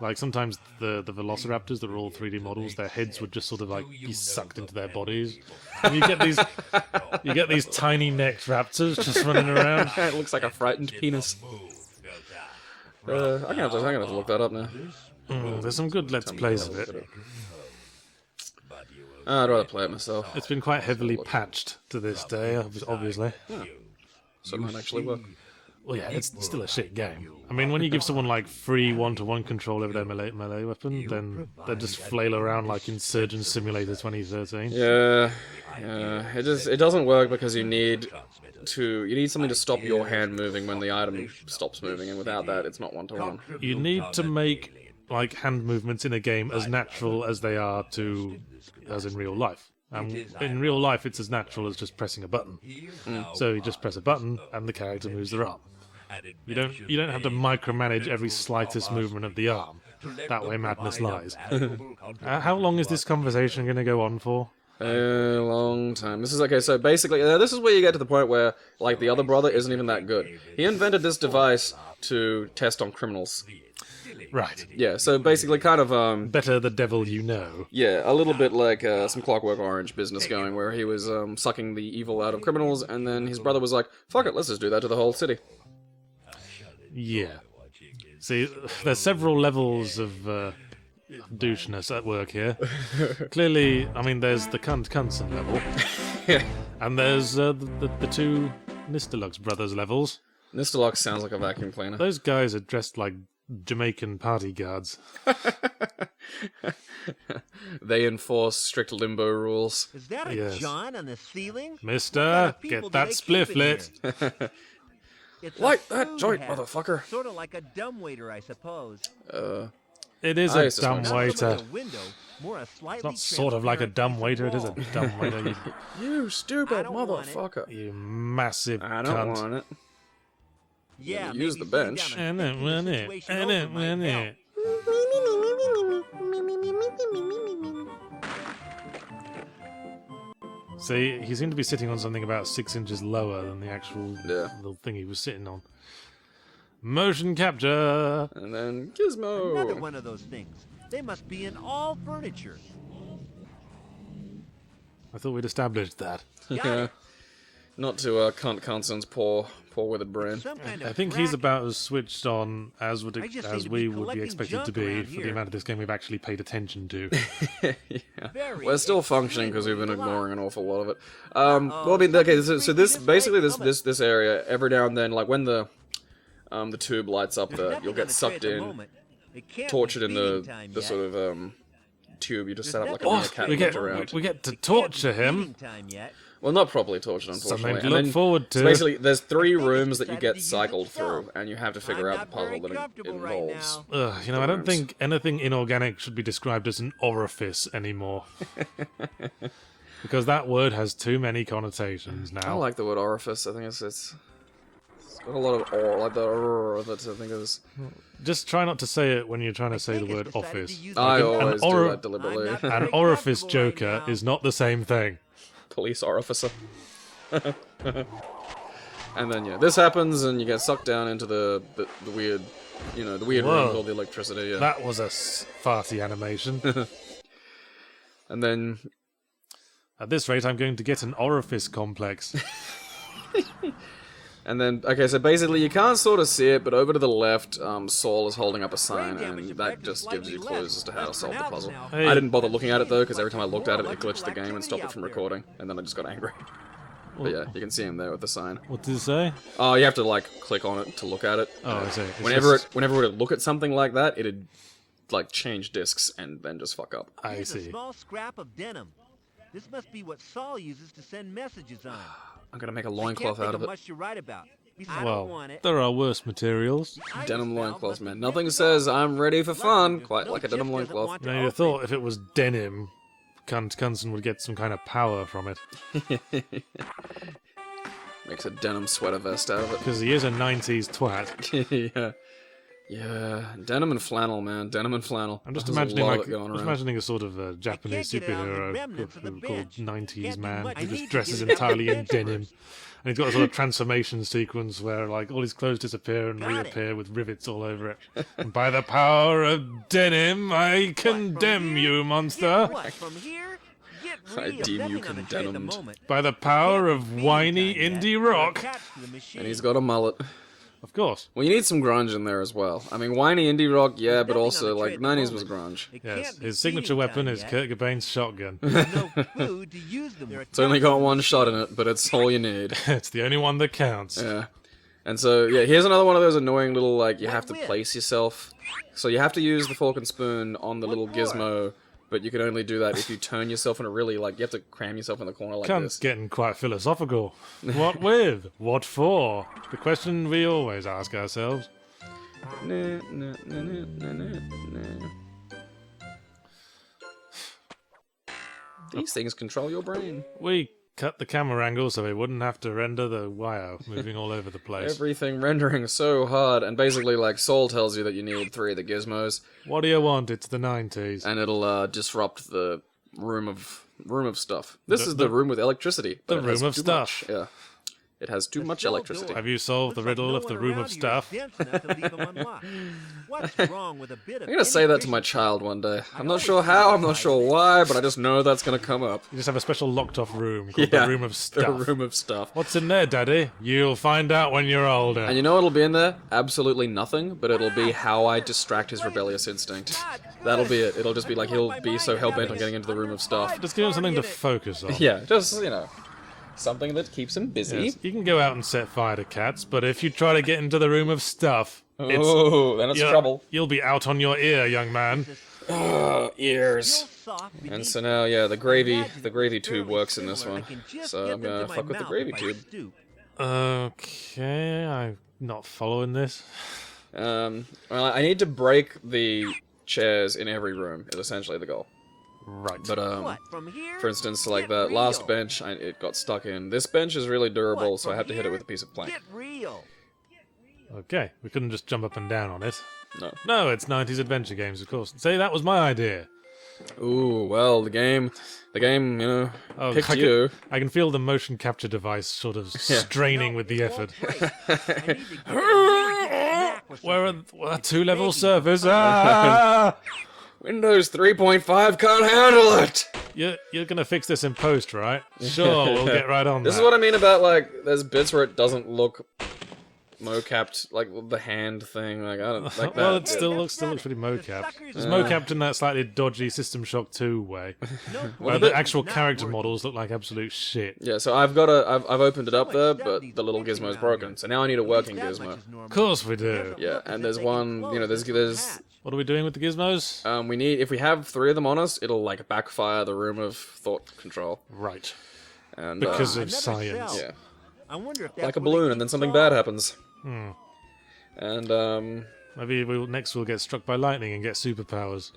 Like sometimes the velociraptors that are all 3D models, their heads would just sort of like be sucked into their bodies, and you get these tiny necked raptors just running around. It looks like a frightened penis. I'm gonna have to look that up now. There's some good Let's Plays of it. I'd rather play it myself. It's been quite heavily patched to this day, obviously. So it might actually work. Well, yeah, it's still a shit game. I mean, when you give someone like free one-to-one control over their melee weapon, then they just flail around like in Surgeon Simulator 2013. Yeah. It doesn't work because you need something to stop your hand moving when the item stops moving, and without that, it's not one-to-one. You need to make like hand movements in a game as natural as they are as in real life. In real life, it's as natural as just pressing a button. So you just press a button, and the character moves their arm. You don't have to micromanage every slightest movement of the arm. That way, madness lies. How long is this conversation going to go on for? A long time. This is okay. So basically, this is where you get to the point where, like, the other brother isn't even that good. He invented this device to test on criminals. Right. Yeah. So basically, kind of Better the devil you know. yeah, a little bit like some Clockwork Orange business going, where he was sucking the evil out of criminals, and then his brother was like, "Fuck it, let's just do that to the whole city." Yeah. See, there's several levels of doucheness at work here. Clearly, I mean, there's the Knutson level, Yeah. and there's the two Nistelux brothers levels. Nistelux sounds like a vacuum cleaner. Those guys are dressed like Jamaican party guards. They enforce strict limbo rules. Is that a Yes. John on the ceiling? Mister, people get do that they spliff keep in lit. here? It's a Light that food joint, habit. motherfucker. Sort of like a dumbwaiter, I suppose. It is I a used to dumb smoke waiter. It's It's not sort of like a dumb waiter, it is a dumb waiter. You stupid don't want it. motherfucker. You massive I don't cunt. want it. Yeah, Use the bench. I don't want it. I don't want it. See, he seemed to be sitting on something about 6 inches lower than the actual Yeah. little thing he was sitting on. Motion capture! And then Another Gizmo. one of those things. They must be in all furniture. I thought we'd established that. Yeah. Not to Knutsson's poor withered brain. Some kind I of think he's crack. about as switched on as I just seem as to we be would be collecting expected to junk be around for the here. amount of this game we've actually paid attention to. Yeah. Very We're still functioning because we've been ignoring an awful lot of it. Well, I mean, okay, so this basically this area every now and then, like when the tube lights up, There's nothing you'll on get the tray sucked at the in, moment. It can't be tortured in the feeding time the yet. sort of tube. You just set up like a There's meerkat nothing and we look get around. we get to It can't be torture him. feeding time yet. Well, not properly tortured, unfortunately. Something to And look then- forward to. So basically, there's 3 I think rooms it's that you decided get to use cycled itself. through, and you have to figure I'm out the not very puzzle that it comfortable right involves. now. Ugh, you know, I don't rooms. think anything inorganic should be described as an orifice anymore. Because that word has too many connotations I now. like the word orifice. I think it's got a lot of or, like the that I think is. Just try not to say it when you're trying to say the think word it's decided to office. use I an always do ori- that deliberately. I'm not- An Very orifice comfortable right joker now. is not the same thing. Police orificer. And then yeah, this happens, and you get sucked down into the weird, the weird room Whoa. with all the electricity. Yeah. That was a farty animation. And then At this rate, I'm going to get an orifice complex. okay, so basically you can't sort of see it, but over to the left, Saul is holding up a sign, Brain damage and that effect is just gives you slightly clues as to how to less solve the pronounced puzzle. now. Hey. I didn't bother looking at it though, because every time I looked at it, it glitched the game and stopped it from recording, and then I just got angry. But yeah, you can see him there with the sign. What did it say? Oh, you have to like click on it to look at it. Oh, I see. It's Whenever just- whenever we would look at something like that, it'd like change discs and then just fuck up. I Here's a see. small scrap of denim. This must be what Saul uses to send messages on. I'm gonna make a I can't loincloth think out of of it. much to write about. I don't Well, want it. there are worse materials. Iris Denim valve loincloths, must be man. very Nothing strong. says I'm ready for fun quite No like a chip denim doesn't loincloth. want to Now, you'd have open. thought if it was denim, Knutson would get some kind of power from it. Makes a denim sweater vest out of it. Because he is a 90s twat. Yeah. Yeah. Denim and flannel, man. Denim and flannel. I'm just There's a imagining lot of like it going just around. imagining a sort of Japanese get it out of the superhero remnants of the called bench. 90s Can't do man much. who I just need to dresses get it out of entirely the in bench denim. first. And he's got a sort of transformation sequence where like all his clothes disappear and Got it. reappear with rivets all over it. And by the power of denim, I condemn you, monster. What, from here? Get I real. deem you Nothing on the tray at the condemned. moment. By the power Can't of be feeding whiny time yet. indie We're rock. attached to the machine. And he's got a mullet. Of course. Well, you need some grunge in there as well. I mean, whiny indie rock, yeah, There's but nothing also, on the tray like, at the 90s was moment. grunge. It Yes. can't be His signature feeding weapon time is yet. Kurt Cobain's shotgun. There's no food to use them. It's only got one shot in it, but it's all you need. It's the only one that counts. Yeah. And so, yeah, here's another one of those annoying little, like, you have to What with? place yourself. So you have to use the fork and spoon on the little for? gizmo, but you can only do that if you turn yourself in a really, like, you have to cram yourself in the corner like Cunt's this. getting quite philosophical. What with? What for? The question we always ask ourselves. Nah, nah, nah, nah, nah, nah. These things control your brain. We cut the camera angle so we wouldn't have to render the wire moving all over the place. Everything rendering so hard, and basically, like, Saul tells you that you need 3 of the gizmos, What do you want? It's the 90s. and it'll disrupt the room of stuff. This The- is the the- room with electricity. but the it has room of too stuff. much. Yeah, it has too much electricity. Have you solved the Looks like riddle no of the one room around of here is stuff? dense enough to leave them unlocked. What's wrong with a bit of I'm gonna say that to my child one day. I'm not sure how, I'm not sure why, but I just know that's gonna come up. You just have a special locked-off room called Yeah, the room of The stuff. room of stuff. What's in there, Daddy? You'll find out when you're older. And you know what'll be in there? Absolutely nothing, but it'll be how I distract his rebellious instinct. That'll be it. It'll just be like he'll be so hell-bent on getting into the room of stuff. Just give him something to focus on. Yeah, just, something that keeps him busy. Yes, you can go out and set fire to cats, but if you try to get into the room of stuff, Oh, then it's trouble. You'll be out on your ear, young man. Ears. And so now, yeah, the gravy tube works in this one. So I'm gonna fuck with the gravy tube. Okay, I'm not following this. Well, I need to break the chairs in every room is essentially the goal. Right. But What, from here? for instance, like Get that last real. bench, it got stuck in. This bench is really durable, What, so I from had to hit it here? with a piece of plank. Get real. Okay, we couldn't just jump up and down on it. No. No, it's 90s adventure games, of course. Say that was my idea. Ooh, well, the game, you know, Oh, picked I can, you. I can feel the motion capture device sort of straining with the effort. We're at 2-level servers. Ah! Windows 3.5 can't handle it! You're gonna fix this in post, right? Sure, we'll get right on This that. is what I mean about, like, there's bits where it doesn't look mocapped, like the hand thing, like, I don't like that. Well, it still looks pretty mocapped. It's mocapped in that slightly dodgy System Shock 2 way, where the actual character models look like absolute shit. Yeah, so I've opened it up there, but the little gizmo's broken. So now I need a working gizmo. Of course we do. Yeah, and there's one, you know, there's What are we doing with the gizmos? we need, if we have 3 of them on us, it'll like backfire the room of thought control. Right. And Because of Another science. yeah, I wonder if that's like a where they balloon, keep and then something Saul. bad happens. And Maybe next we'll get struck by lightning and get superpowers.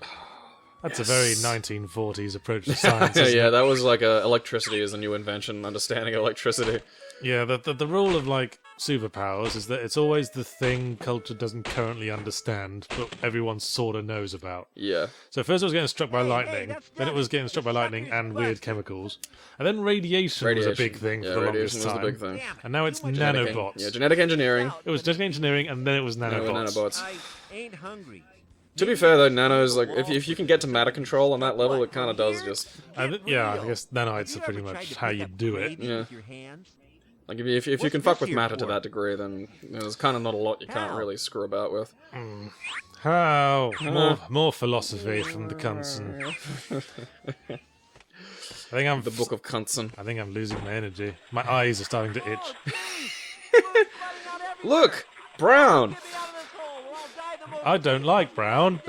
That's a very 1940s approach to science. Isn't yeah, it? that was like electricity is a new invention, understanding electricity. Yeah, the rule of like superpowers is that it's always the thing culture doesn't currently understand, but everyone sort of knows about. Yeah, So first it was getting struck by lightning, that's then it was getting struck by lightning and weird chemicals, and then radiation was a big thing Yeah, for the radiation longest was time. the big thing. And now it's Genetic nanobots. Yeah, genetic engineering. It was genetic engineering, and then it was No, nanobots. nanobots. I ain't hungry. To be fair though, nanos, like, if you can get to matter control on that level, it kind of does just... Yeah, I guess nanoids are pretty Have you ever tried much to how pick you up do it. gravy Yeah. with your hands? Like, if you What's can fuck this with here matter to for? that degree, then there's kind of not a lot you can't How? really screw about with. How? More philosophy from the Knutson. I think I'm The Book of Knutson. I think I'm losing my energy. My eyes are starting to itch. Look! Brown! I don't like brown.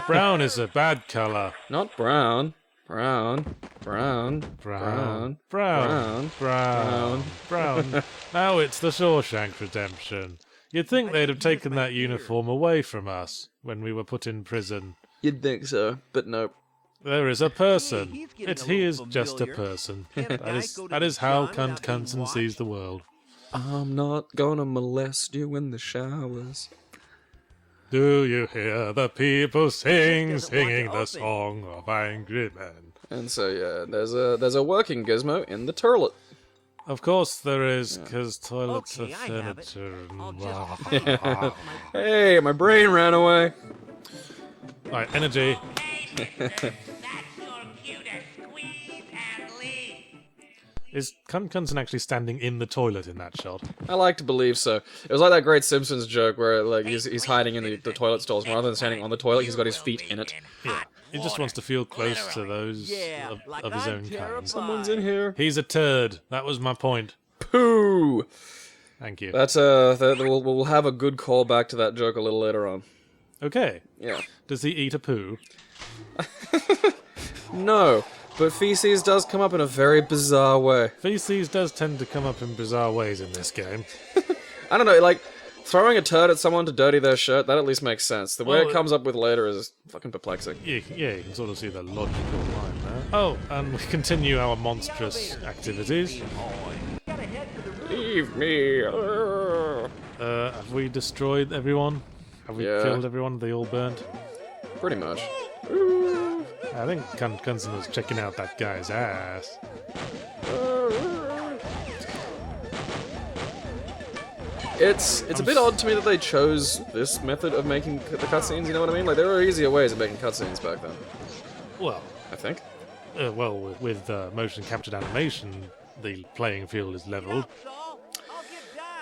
Brown is a bad color. Not brown. Brown. Brown. Brown. Brown. Brown. Brown. Now it's the Shawshank Redemption. You'd think they'd have taken that uniform away from us when we were put in prison. You'd think so, but nope. There is a person. He's getting a He is little just a familiar. person. Can a guy go to That is the how sun without being Knutson sees the world. I'm not gonna molest you in the showers. Do you hear the people singing doesn't want to the open. song of angry men? And so yeah, there's a working gizmo in the toilet. Of course there is, because toilets Okay, are I have it. furniture I'll and just Hey, my brain ran away. Right, energy. That's your cutest. Squeeze and leave. Is Knutson actually standing in the toilet in that shot? I like to believe so. It was like that great Simpsons joke where like he's hiding in the toilet stalls, and rather than standing on the toilet, he's got his feet in it. Yeah. He just wants to feel close to those Yeah, of like his I'm own kind. terrified. Someone's in here. He's a turd. That was my point. Pooh. Thank you. That's we'll have a good call back to that joke a little later on. Okay. Yeah. Does he eat a poo? No, but feces does come up in a very bizarre way. Feces does tend to come up in bizarre ways in this game. I don't know, like throwing a turd at someone to dirty their shirt. That at least makes sense. The way Well, it comes up with later is fucking perplexing. Yeah, you can sort of see the logical line there. Oh, and we continue our monstrous activities. Leave me. Have we destroyed everyone? Have we Yeah. killed everyone? They all burnt? Pretty much. I think Knutson was checking out that guy's ass. It's a bit odd to me that they chose this method of making the cutscenes. You know what I mean? Like there were easier ways of making cutscenes back then. Well, I think. with motion captured animation, the playing field is leveled.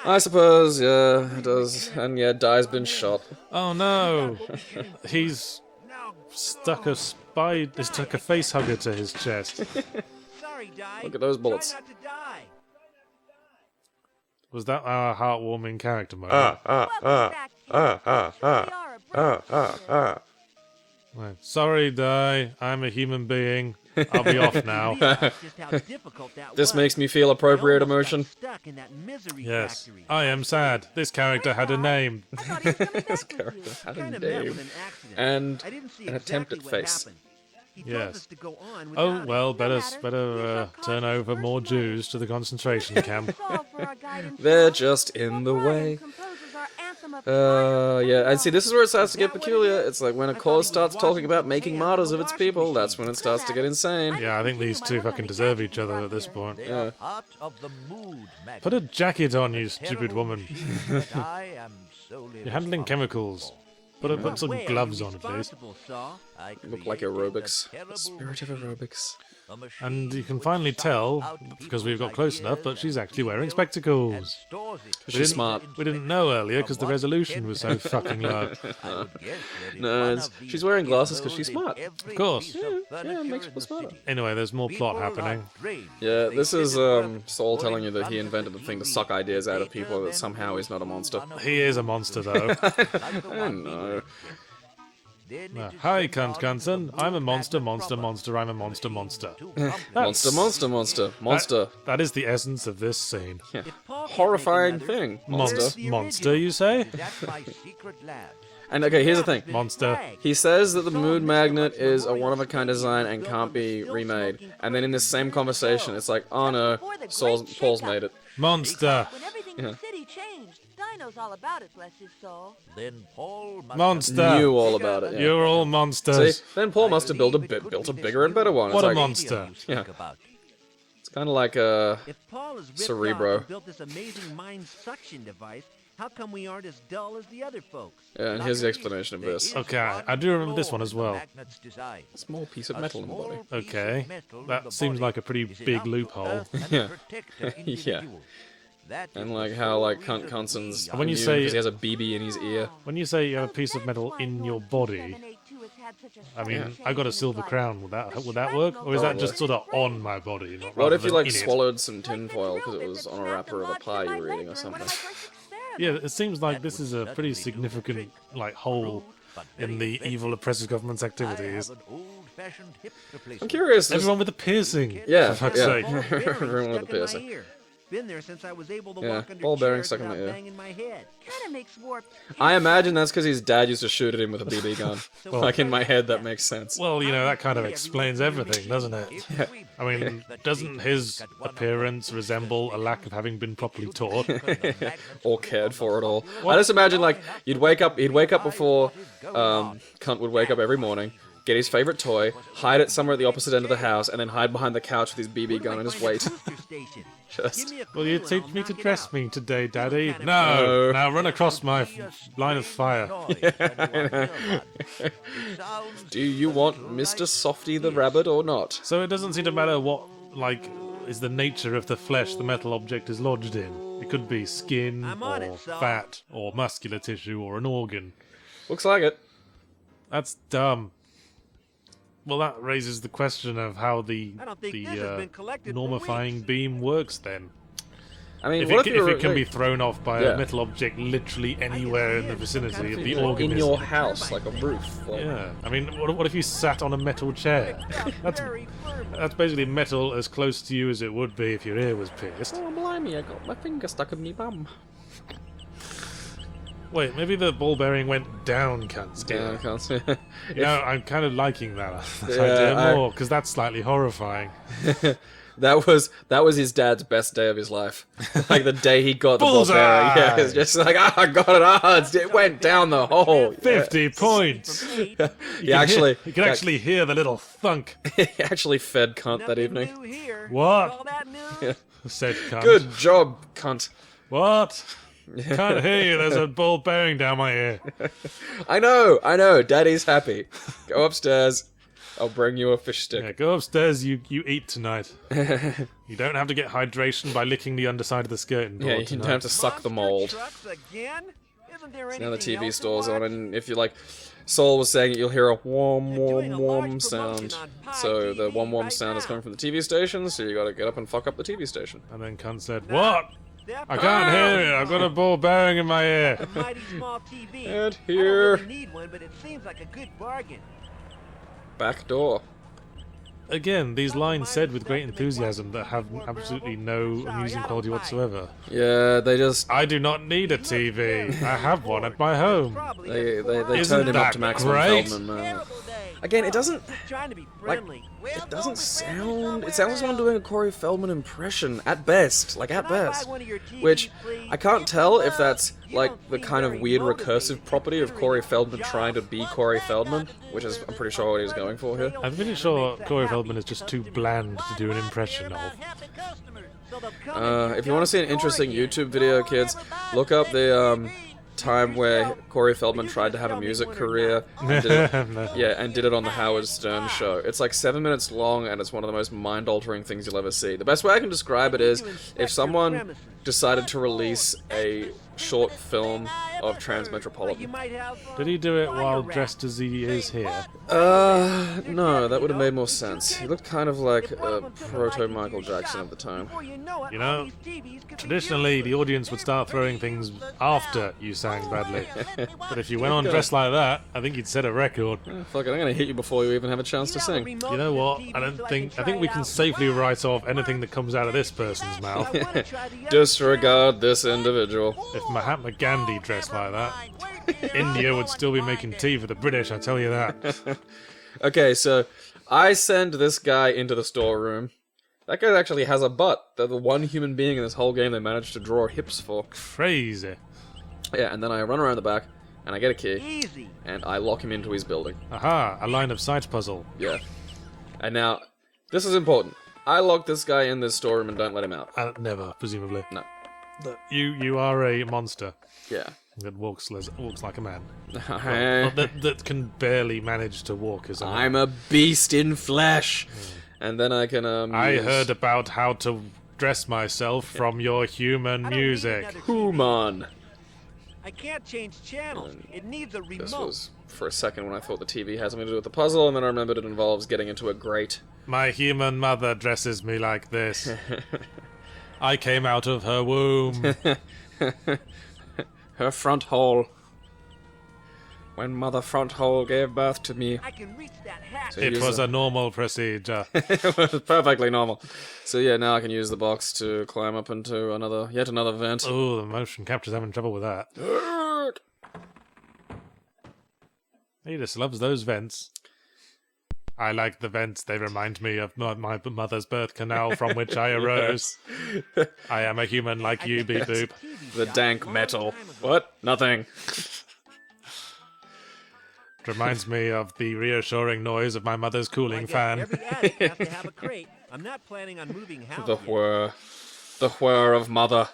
I suppose, yeah, it does. And yeah, Dai's been shot. Oh no! He's stuck a face hugger to his chest. Sorry, Di. Look at those bullets. Try not to die. Was that our heartwarming character moment? Right. Sorry, Di. I'm a human being. I'll be off now. This makes me feel appropriate emotion. Yes, I am sad. This character had a name. This character had a name. And an attempt at face. Yes. Oh, well, better turn over more Jews to the concentration camp. They're just in the way. Yeah, and see, this is where it starts to get peculiar. It's like when a cause starts talking about making martyrs of its people, that's when it starts to get insane. Yeah, I think these two fucking deserve each other at this point. Yeah. Put a jacket on, you stupid woman. You're handling chemicals. Put some gloves on at least. Look like aerobics. The spirit of aerobics. And you can finally tell, because we've got close enough, that she's actually wearing spectacles. She's smart. We didn't know earlier because the resolution was so fucking low. No, she's wearing glasses because she's smart. Of course. Yeah, it makes people smarter. Anyway, there's more plot happening. Yeah, this is Saul telling you that he invented the thing to suck ideas out of people, that somehow he's not a monster. He is a monster, though. I know. Hi, Knutson. I'm a monster, I'm a monster. Monster. That is the essence of this scene. Yeah. Horrifying thing. Monster, you say? And okay, here's the thing. Monster. He says that the moon magnet is a one-of-a-kind design and can't be remade. And then in this same conversation, it's like, oh no, Paul's made it. Monster. When everything in the city changed, Di knows all about it, bless his soul. Then Paul must Monster. Knew all about it. Yeah. You're all monsters. See, then Paul must have built a bigger and better one. What It's a like, monster. Yeah. It's kind of like a If Paul is ripped Cerebro. off and built this amazing mind suction device, how come we aren't as dull as the other folks? Yeah, and here's the explanation of this. Okay, I do remember this one as well. A small piece of metal in the body. Okay, that seems like a pretty big loophole. Yeah. Yeah. And like how like Knutson's When you immune say- because he has a BB in his ear. When you say you have a piece of metal in your body, I mean, I got a silver crown. Would that work? Or is that just sort of on my body? What rather if you than like in it? swallowed some tinfoil because it was on a wrapper of a pie you were eating or something? Yeah, it seems like this is a pretty significant like hole in the evil oppressive government's activities. I'm curious. Everyone with a piercing. Yeah, For fuck's yeah. sake. Everyone with a piercing. Been there since I was able to Yeah, walk under ball bearing chairs stuck in my without ear. banging my head. Kinda makes warp. I imagine that's because his dad used to shoot at him with a BB gun. Like in my head, that makes sense. Well, you know, that kind of explains everything, doesn't it? I mean, doesn't his appearance resemble a lack of having been properly taught? Or cared for at all. I just imagine like he'd wake up before Cunt would wake up every morning, get his favorite toy, hide it somewhere at the opposite end of the house, and then hide behind the couch with his BB gun and just wait. Just Will you teach me to dress me today, Daddy? No. No! Now run across my line of fire. do you want Mr. Softy the Rabbit or not? So it doesn't seem to matter what, like, is the nature of the flesh the metal object is lodged in. It could be skin, I'm on or it, Saul. fat, or muscular tissue, or an organ. Looks like it. That's dumb. Well, that raises the question of how the I don't think this has been collected for normifying weeks. beam works then. I mean, If what it, if, if it can be thrown off by Yeah. a metal object literally anywhere in the vicinity of the organism. in your house, like a roof? Like, Yeah, I mean, what if you sat on a metal chair? That's basically metal as close to you as it would be if your ear was pierced. Oh, blimey, I got my finger stuck in me bum. Wait, maybe the ball bearing went down, cunts. Yeah, I can't see. You know, I'm kind of liking that Yeah, idea more, because that's slightly horrifying. That was his dad's best day of his life. Like the day he got the ball Bullseye! bearing. Yeah, it's just like, I got it. It went down the hole. 50 points! He actually, You can actually hear the little thunk. he actually fed cunt that evening. What? All that new? Said cunt. Good job, cunt. What? Can't hear you, there's a ball bearing down my ear. I know. Daddy's happy. Go upstairs. I'll bring you a fish stick. Yeah, go upstairs, you eat tonight. You don't have to get hydration by licking the underside of the skirting board Yeah, you don't tonight. have to suck the mold. Trucks again? Isn't there Now the anything TV else to store's on, watch? and if you like, Saul was saying you'll hear a wom They're doing wom a large wom promotion sound. on Pi So the TV wom wom right sound is now. coming from the TV station, so you gotta get up and fuck up the TV station. And then cunt said, what? That I can't hear it, I've got a ball bearing in my ear. a mighty small TV. And I don't here. really need one, but it seems like a good bargain. Back door. again, these lines said with great enthusiasm that have absolutely no amusing quality whatsoever. Yeah, they just I do not need a TV. I have one at my home. they Isn't turned him up that to maximum great? Feldman, man. Again, it doesn't it doesn't sound. It sounds like someone doing a Corey Feldman impression at best, Which I can't tell if that's like the kind of weird recursive property of Corey Feldman trying to be Corey Feldman, which is I'm pretty sure what he was going for here. I'm pretty sure Corey Feldman is just too bland to do an impression of. If you want to see an interesting YouTube video, kids, look up the time where Corey Feldman tried to have a music career and did it, and did it on the Howard Stern show. It's like 7 minutes long and it's one of the most mind-altering things you'll ever see. The best way I can describe it is if someone decided to release a short film of Transmetropolitan. Did he do it while dressed as he is here? No, that would have made more sense. He looked kind of like a proto-Michael Jackson at the time. You know, traditionally the audience would start throwing things after you sang badly. But if you went on dressed like that, I think you'd set a record. Fuck it, I'm gonna hit you before you even have a chance to sing. You know what? I think we can safely write off anything that comes out of this person's mouth. Disregard this individual. If Mahatma Gandhi dressed like that, India would still be making tea for the British, I tell you that. Okay, so I send this guy into the storeroom. That guy actually has a butt. They're the one human being in this whole game they managed to draw hips for. Crazy. Yeah, and then I run around the back, and I get a key, and I lock him into his building. Aha, a line of sight puzzle. Yeah. And now, this is important. I lock this guy in this storeroom and don't let him out. Never, presumably. No. You are a monster Yeah. that walks like a man. I'm that can barely manage to walk as a man. a beast in flesh. And then I can, I use heard about how to dress myself from your human music. Human. I can't change channels. It needs a remote. This was for a second when I thought the TV had something to do with the puzzle, and then I remembered it involves getting into a grate. My human mother dresses me like this. I came out of her womb. Her front hole. When Mother Front Hole gave birth to me. I can reach that hatch. So It was a normal procedure. It was perfectly normal. So yeah, now I can use the box to climb up into yet another vent. Oh, the motion capture's having trouble with that. He just loves those vents. I like the vents. They remind me of my mother's birth canal from which I arose. I am a human like you, beep boop. The dank metal. What? Nothing. Reminds me of the reassuring noise of my mother's cooling fan. Every attic has to have a crate. I'm not planning on moving house. The whir of mother.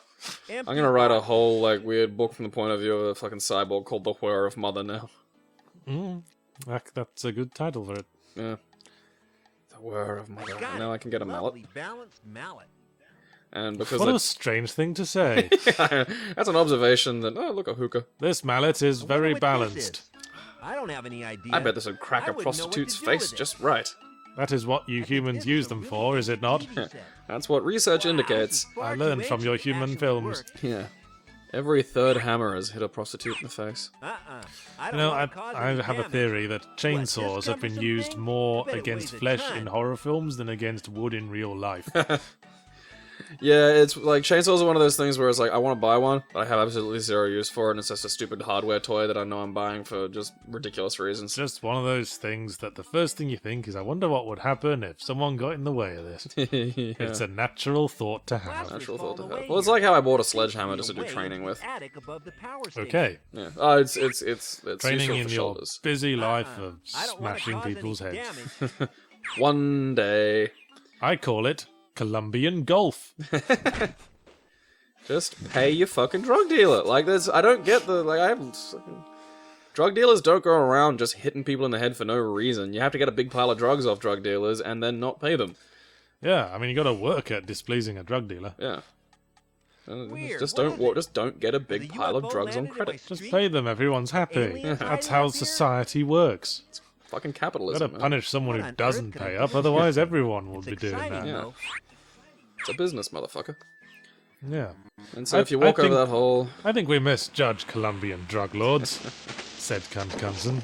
I'm gonna write a whole weird book from the point of view of a fucking cyborg called The Whir of Mother now. That's a good title for it. Yeah. The Whir of Mother. And now I can get a mallet. Balanced mallet. And because What a strange thing to say. that's an observation that look, a hookah. This mallet is very balanced. I don't have any idea. I bet this would crack a prostitute's face just right. That is what you humans use them for, is it not? That's what research indicates. I learned from your human films. Yeah. Every third hammer has hit a prostitute in the face. You know, I have a theory that chainsaws have been used more against flesh in horror films than against wood in real life. Yeah, it's like chainsaws are one of those things where it's like I want to buy one, but I have absolutely zero use for it, and it's just a stupid hardware toy that I know I'm buying for just ridiculous reasons. Just one of those things that the first thing you think is, I wonder what would happen if someone got in the way of this. Yeah. It's a natural thought to have. Natural thought to have. Well, it's like how I bought a sledgehammer just to do training with. Okay. Yeah. Oh, it's Training useful in for your shoulders. busy life of smashing people's heads. One day. I call it Colombian golf. Just pay your fucking drug dealer. Like, I don't get drug dealers don't go around just hitting people in the head for no reason. You have to get a big pile of drugs off drug dealers and then not pay them. Yeah, I mean, you gotta work at displeasing a drug dealer. Yeah. Just don't get a big pile of drugs on credit. Just pay them, everyone's happy. That's how society works. It's fucking capitalism. Gotta punish someone who doesn't pay up, otherwise everyone will be doing that. Yeah. It's a business, motherfucker. Yeah. And so if you walk over that hole... I think we misjudge Colombian drug lords, said Knutson.